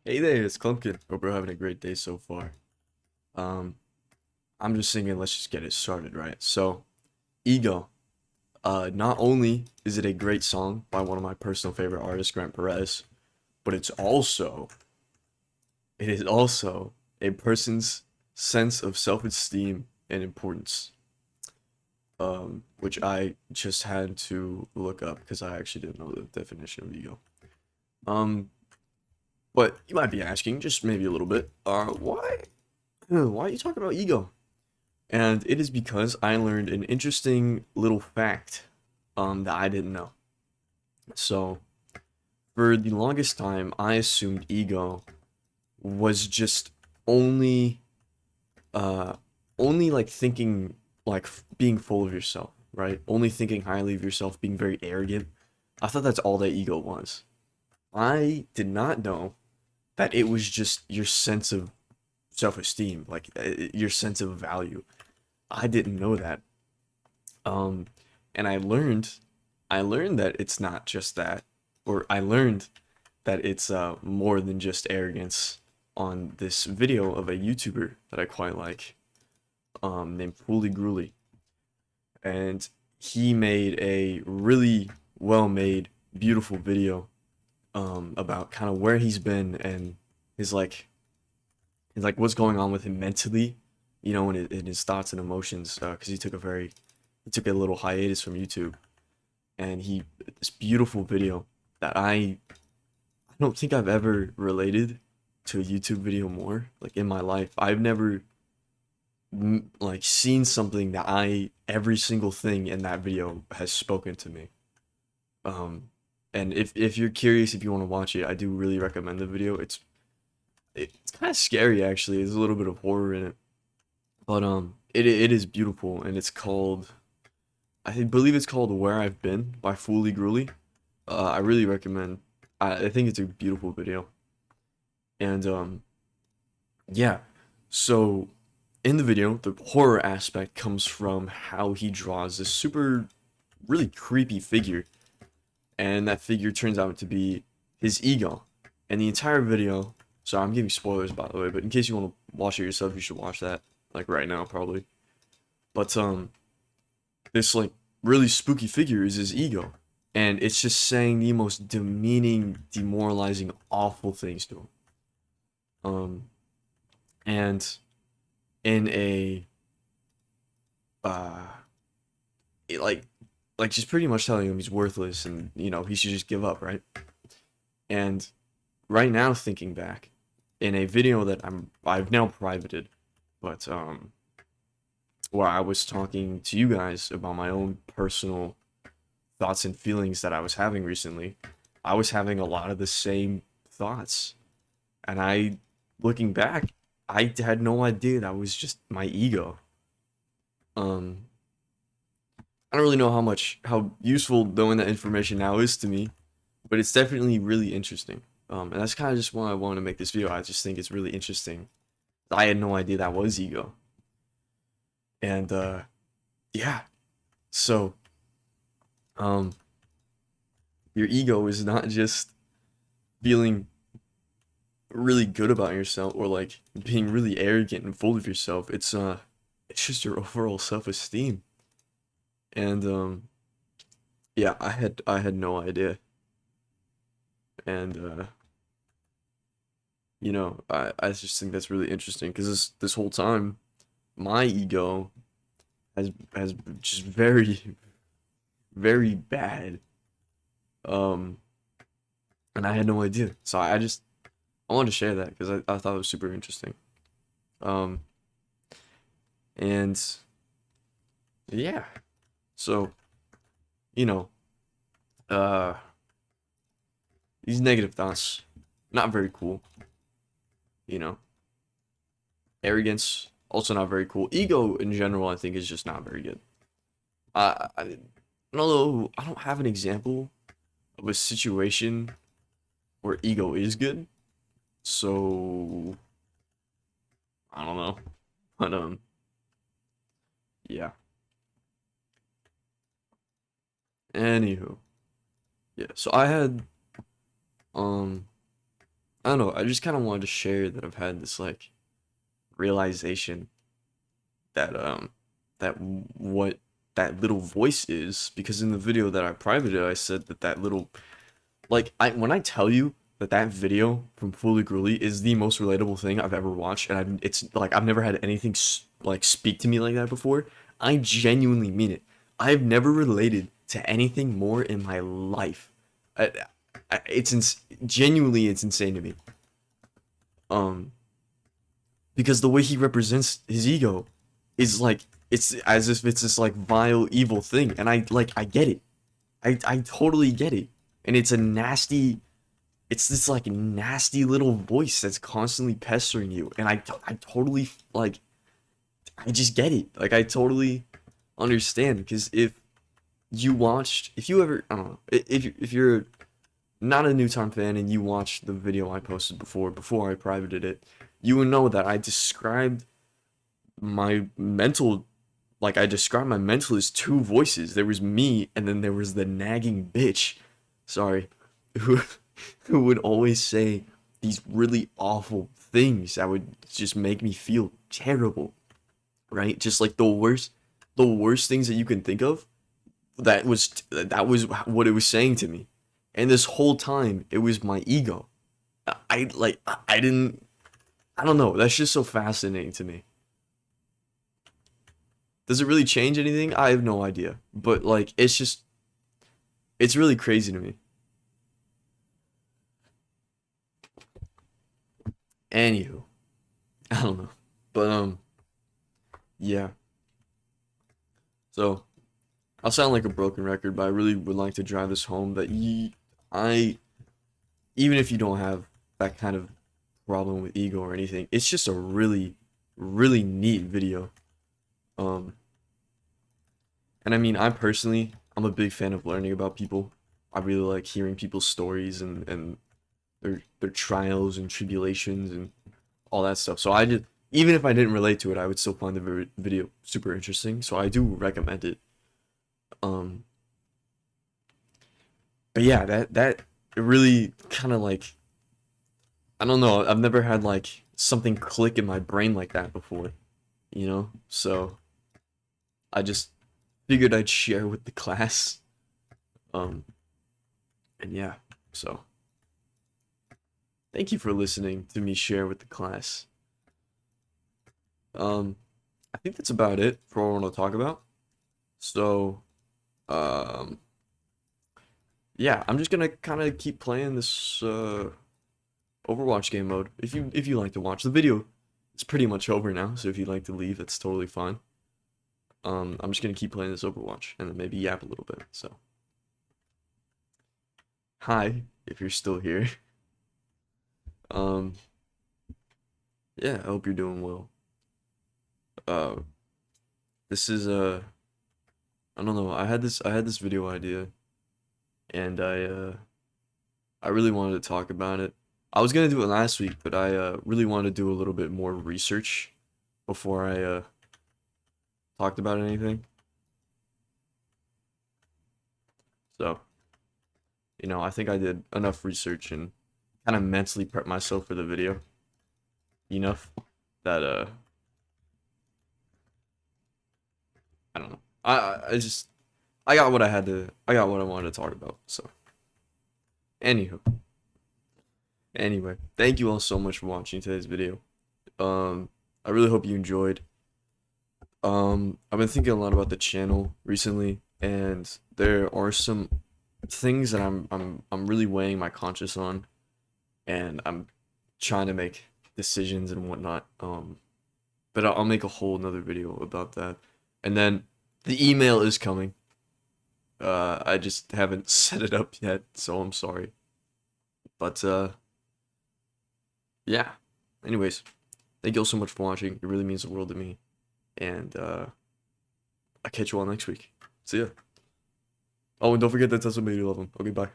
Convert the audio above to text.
Hey there, it's Clumpkin. Hope you're having a great day so far. Um, I'm just thinking, let's just get it started, right? So, Ego. Not only is it a great song by one of my personal favorite artists, Grant Perez, but it is also a person's sense of self-esteem and importance. Which I just had to look up because I actually didn't know the definition of ego. Um, but you might be asking, just maybe a little bit, why are you talking about ego? And it is because I learned an interesting little fact that I didn't know. So, for the longest time, I assumed ego was just only uh only like thinking like being full of yourself, right? Only thinking highly of yourself, being very arrogant. I thought that's all that ego was. I did not know that it was just your sense of self-esteem, like your sense of value. I didn't know that. Um, and I learned that it's not just that, or I learned that it's more than just arrogance on this video of a YouTuber that I quite like, named Fooly Gruly, and he made a really well-made, beautiful video about kind of where he's been and his like what's going on with him mentally, in his thoughts and emotions, because he took a little hiatus from YouTube, and he this beautiful video that I don't think I've ever related to a YouTube video more like in my life. I've never like seen something that I every single thing in that video has spoken to me. Um and if you're curious, if you want to watch it, I do really recommend the video. It's kind of scary actually. There's a little bit of horror in it. But it is beautiful, and it's called, I believe it's called Where I've Been by Fooly Gruly. I really recommend. I think it's a beautiful video. And yeah. So in the video, the horror aspect comes from how he draws this super really creepy figure, and that figure turns out to be his ego. And the entire video, so I'm giving spoilers by the way, but in case you want to watch it yourself, you should watch that like right now probably. But this like really spooky figure is his ego, and it's just saying the most demeaning, demoralizing, awful things to him. Um, and in a uh, it, like she's pretty much telling him he's worthless, and he should just give up, right? And right now, thinking back, in a video that I've now privated, but where I was talking to you guys about my own personal thoughts and feelings that I was having recently, I was having a lot of the same thoughts. And looking back, I had no idea that was just my ego. Um, I don't really know how useful knowing that information now is to me, but it's definitely really interesting. And that's kind of just why I wanted to make this video. I just think it's really interesting. I had no idea that was ego. And yeah, so um, your ego is not just feeling really good about yourself or like being really arrogant and full of yourself. It's just your overall self-esteem. And yeah, I had no idea. And I just think that's really interesting because this whole time my ego has just very very bad. Um and I had no idea. So I wanted to share that because I thought it was super interesting. Um and yeah. So, you know, uh these negative thoughts, not very cool, you know. Arrogance, also not very cool. Ego in general, I think, is just not very good. I although I don't have an example of a situation where ego is good, so I don't know. But yeah. Anywho, yeah. So I had um I don't know, I just kind of wanted to share that I've had this like realization that what that little voice is, because in the video that I privated I said that that little, like, when I tell you that that video from Fully Gruely is the most relatable thing I've ever watched, and it's like I've never had anything like speak to me like that before. I genuinely mean it. I've never related to anything more in my life. Genuinely, it's insane to me. Um, because the way he represents his ego is like, it's as if it's this like vile, evil thing, and I get it. I totally get it, and it's a nasty. It's this like nasty little voice that's constantly pestering you, and I totally like, I just get it. Like, I totally understand, because if you ever, I don't know, if you're not a New Time fan and you watched the video I posted before I privated it, you would know that I described my mental, like, I described my mental as two voices. There was me, and then there was the nagging bitch, sorry, who who would always say these really awful things that would just make me feel terrible, right? Just like the worst things that you can think of. That was what it was saying to me, and this whole time it was my ego. I didn't, I don't know. That's just so fascinating to me. Does it really change anything? I have no idea, but like, it's really crazy to me. Anywho, I don't know, but yeah. So I'll sound like a broken record, but I really would like to drive this home that I, even if you don't have that kind of problem with ego or anything, it's just a really, really neat video. Um, and I mean, I'm a big fan of learning about people. I really like hearing people's stories and their trials and tribulations and all that stuff. So I just, even if I didn't relate to it, I would still find the video super interesting. So I do recommend it. Um, but yeah, that it really kind of like, I don't know. I've never had like something click in my brain like that before, you know? So I just figured I'd share with the class. Um, and yeah, so thank you for listening to me share with the class. Um, I think that's about it for what I want to talk about. So, um, yeah, I'm just gonna kind of keep playing this Overwatch game mode. If you like to watch the video, it's pretty much over now. So if you'd like to leave, that's totally fine. I'm just gonna keep playing this Overwatch and then maybe yap a little bit. So, hi, if you're still here. Um, yeah, I hope you're doing well. Uh, this is I don't know. I had this video idea, and I really wanted to talk about it. I was gonna do it last week, but I really wanted to do a little bit more research before I talked about anything. So, I think I did enough research and kind of mentally prep myself for the video enough that I don't know. I just, I got what I wanted to talk about. So, anywho, anyway, thank you all so much for watching today's video. I really hope you enjoyed. I've been thinking a lot about the channel recently, and there are some things that I'm really weighing my conscience on, and I'm trying to make decisions and whatnot. But I'll make a whole another video about that. And then the email is coming. I just haven't set it up yet, so I'm sorry. But yeah. Anyways, thank you all so much for watching. It really means the world to me. And I'll catch you all next week. See ya. Oh, and don't forget that Tesla made you love him. Okay, bye.